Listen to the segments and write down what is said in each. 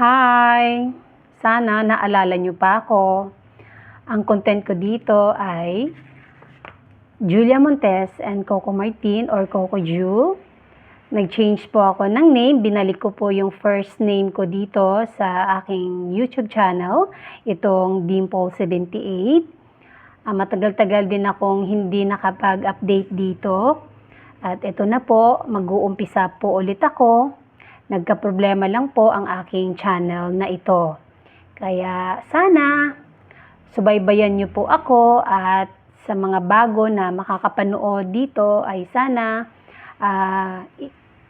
Hi! Sana naalala niyo pa ako. Ang content ko dito ay Julia Montes and Coco Martin or Coco Ju. Nag-change po ako ng name. Binalik ko po yung first name ko dito sa aking YouTube channel. Itong Dimple78. Matagal-tagal din akong hindi nakapag-update dito. At ito na po, mag-uumpisa po ulit ako. Nagka-problema lang po ang aking channel na ito. Kaya sana subaybayan niyo po ako at sa mga bago na makakapanood dito ay sana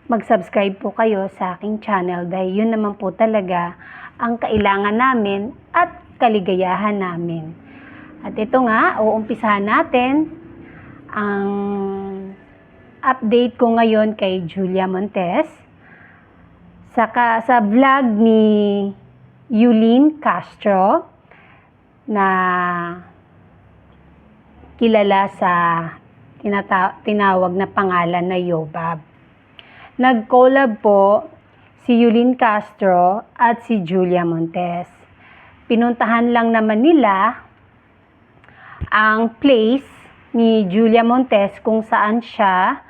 mag-subscribe po kayo sa aking channel dahil yun naman po talaga ang kailangan namin at kaligayahan namin. At ito nga, uumpisahan natin ang update ko ngayon kay Julia Montes. Sa vlog ni Yulin Castro na kilala sa tinawag na pangalan na Yobab. Nag-collab po si Yulin Castro at si Julia Montes. Pinuntahan lang naman nila ang place ni Julia Montes kung saan siya,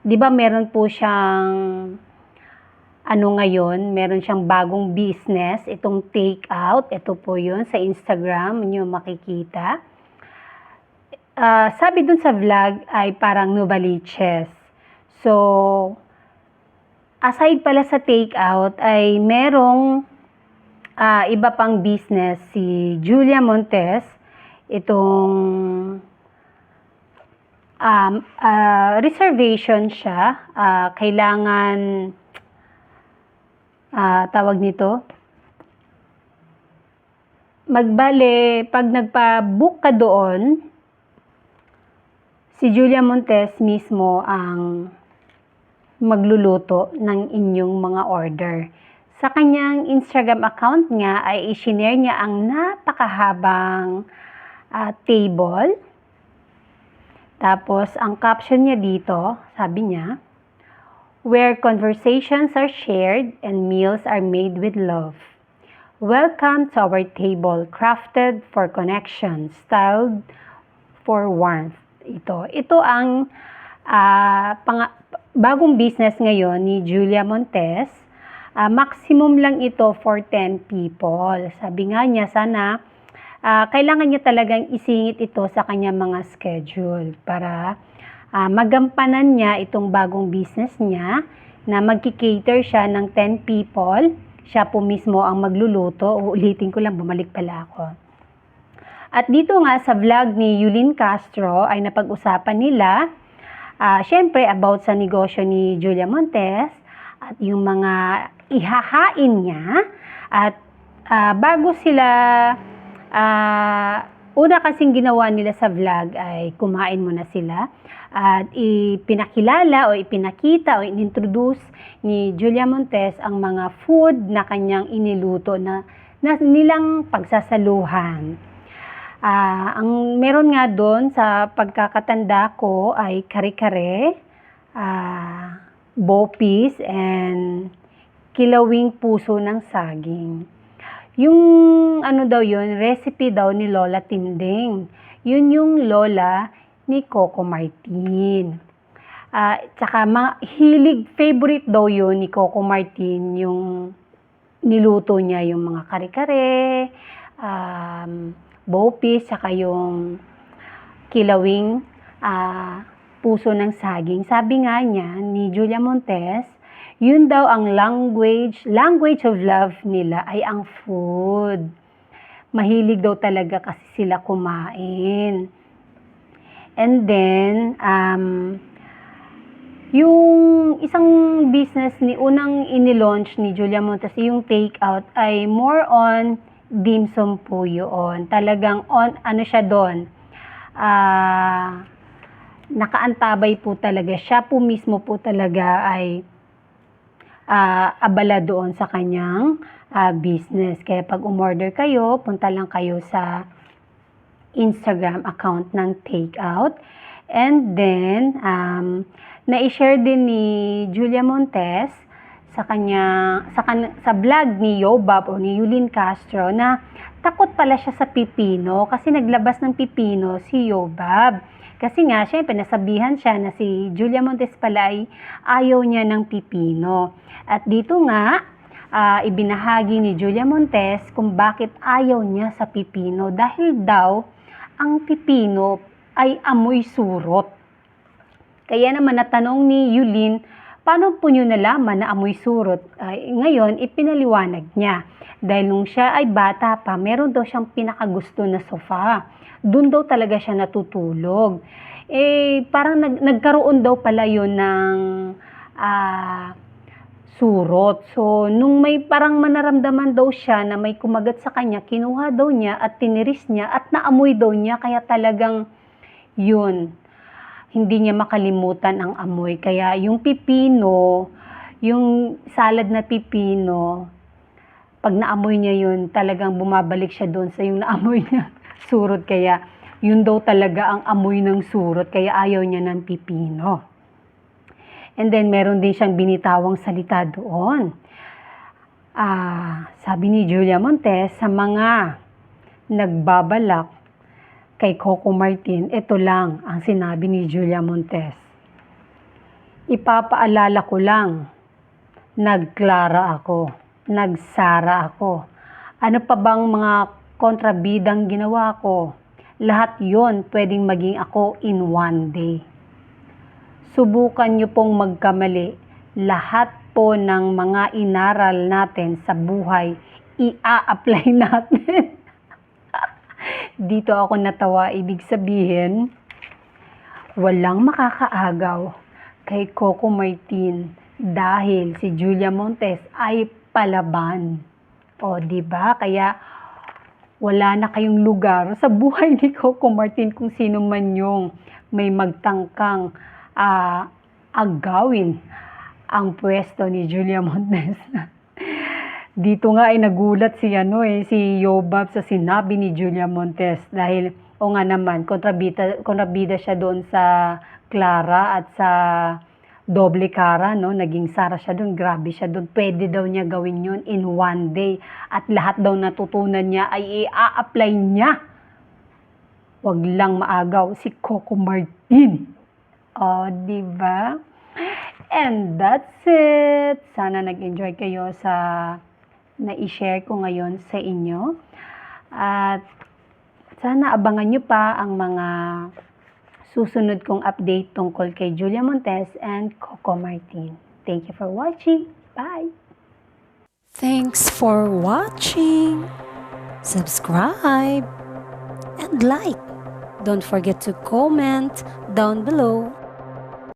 di ba meron po siyang ngayon, meron siyang bagong business, itong take out. Ito po yun, sa Instagram, nyo makikita. Sabi dun sa vlog ay parang Novaliches. So, aside pala sa take out, ay merong iba pang business si Julia Montes. Itong reservation siya. Kailangan tawag nito, magbale, pag nagpa-book ka doon, si Julia Montes mismo ang magluluto ng inyong mga order. Sa kanyang Instagram account niya ay i-share niya ang napakahabang table. Tapos, ang caption niya dito, sabi niya, where conversations are shared and meals are made with love. Welcome to our table, crafted for connection, styled for warmth. Ito ang bagong business ngayon ni Julia Montes. Maximum lang ito for 10 people. Sabi nga niya, sana kailangan niya talagang isingit ito sa kanyang mga schedule para magampanan niya itong bagong business niya na magki-cater siya ng 10 people. Siya po mismo ang magluluto. Uulitin ko lang, bumalik pala ako. At dito nga sa vlog ni Yulin Castro ay napag-usapan nila syempre about sa negosyo ni Julia Montes at yung mga ihahain niya. At bago sila una kasing ginawa nila sa vlog ay kumain muna sila at ipinakilala o ipinakita o inintroduce ni Julia Montes ang mga food na kanyang iniluto na nilang pagsasaluhan. Ang meron nga doon sa pagkakatanda ko ay kare-kare, bopis, and kilawing puso ng saging. Yung daw yun, recipe daw ni Lola Tinding. Yun yung lola ni Coco Martin. Tsaka hilig, favorite daw yun ni Coco Martin, yung niluto niya yung mga kare-kare, bopis, tsaka yung kilawing puso ng saging. Sabi nga niya ni Julia Montes, yun daw ang language of love nila ay ang food. Mahilig daw talaga kasi sila kumain. And then, yung isang business unang inilaunch ni Julia Montes, yung take out, ay more on dim sum po yun. Talagang siya doon. Nakaantabay po talaga. Siya po mismo po talaga ay abala doon sa kanyang business. Kaya pag umorder kayo, punta lang kayo sa Instagram account ng Takeout. And then, na-share din ni Julia Montes sa vlog ni Yobab o ni Yulin Castro na takot pala siya sa pipino kasi naglabas ng pipino si Yobab. Kasi nga, syempre, nasabihan siya na si Julia Montes pala ay ayaw niya ng pipino. At dito nga, ibinahagi ni Julia Montes kung bakit ayaw niya sa pipino. Dahil daw, ang pipino ay amoy surot. Kaya naman natanong ni Yulin, paano po nyo nalaman na amoy surot? Ngayon, ipinaliwanag niya. Dahil nung siya ay bata pa, meron daw siyang pinakagusto na sofa. Doon daw talaga siya natutulog. Parang nagkaroon daw pala yun ng surot. So, nung may parang manaramdaman daw siya na may kumagat sa kanya, kinuha daw niya at tiniris niya at naamoy daw niya. Kaya talagang yun, hindi niya makalimutan ang amoy. Kaya yung pipino, yung salad na pipino, pag naamoy niya yun, talagang bumabalik siya doon sa yung naamoy niya surot. Kaya yun daw talaga ang amoy ng surot. Kaya ayaw niya ng pipino. And then, meron din siyang binitawang salita doon. Sabi ni Julia Montes, sa mga nagbabalak kay Coco Martin, ito lang ang sinabi ni Julia Montes. Ipapaalala ko lang, nagklara ako, nagsara ako. Ano pa bang mga kontrabidang ginawa ko? Lahat yon pwedeng maging ako in one day. Subukan niyo pong magkamali. Lahat po ng mga inaral natin sa buhay, ia-apply natin. Dito ako natawa. Ibig sabihin, walang makakaagaw kay Coco Martin dahil si Julia Montes ay palaban. O, diba? Kaya wala na kayong lugar sa buhay ni Coco Martin kung sino man yung may magtangkang agawin ang pwesto ni Julia Montes. Dito nga ay nagulat si Yobab sa sinabi ni Julia Montes dahil nga naman kontrabida siya doon sa Clara at sa doble cara, no? Naging Sara siya doon, grabe siya doon. Pwede daw niya gawin yun in one day at lahat daw natutunan niya ay i-apply niya. Wag lang maagaw si Coco Martin. O, diba? And that's it. Sana nag-enjoy kayo sa na-i-share ko ngayon sa inyo. At sana abangan nyo pa ang mga susunod kong update tungkol kay Julia Montes and Coco Martin. Thank you for watching. Bye! Thanks for watching. Subscribe and like. Don't forget to comment down below.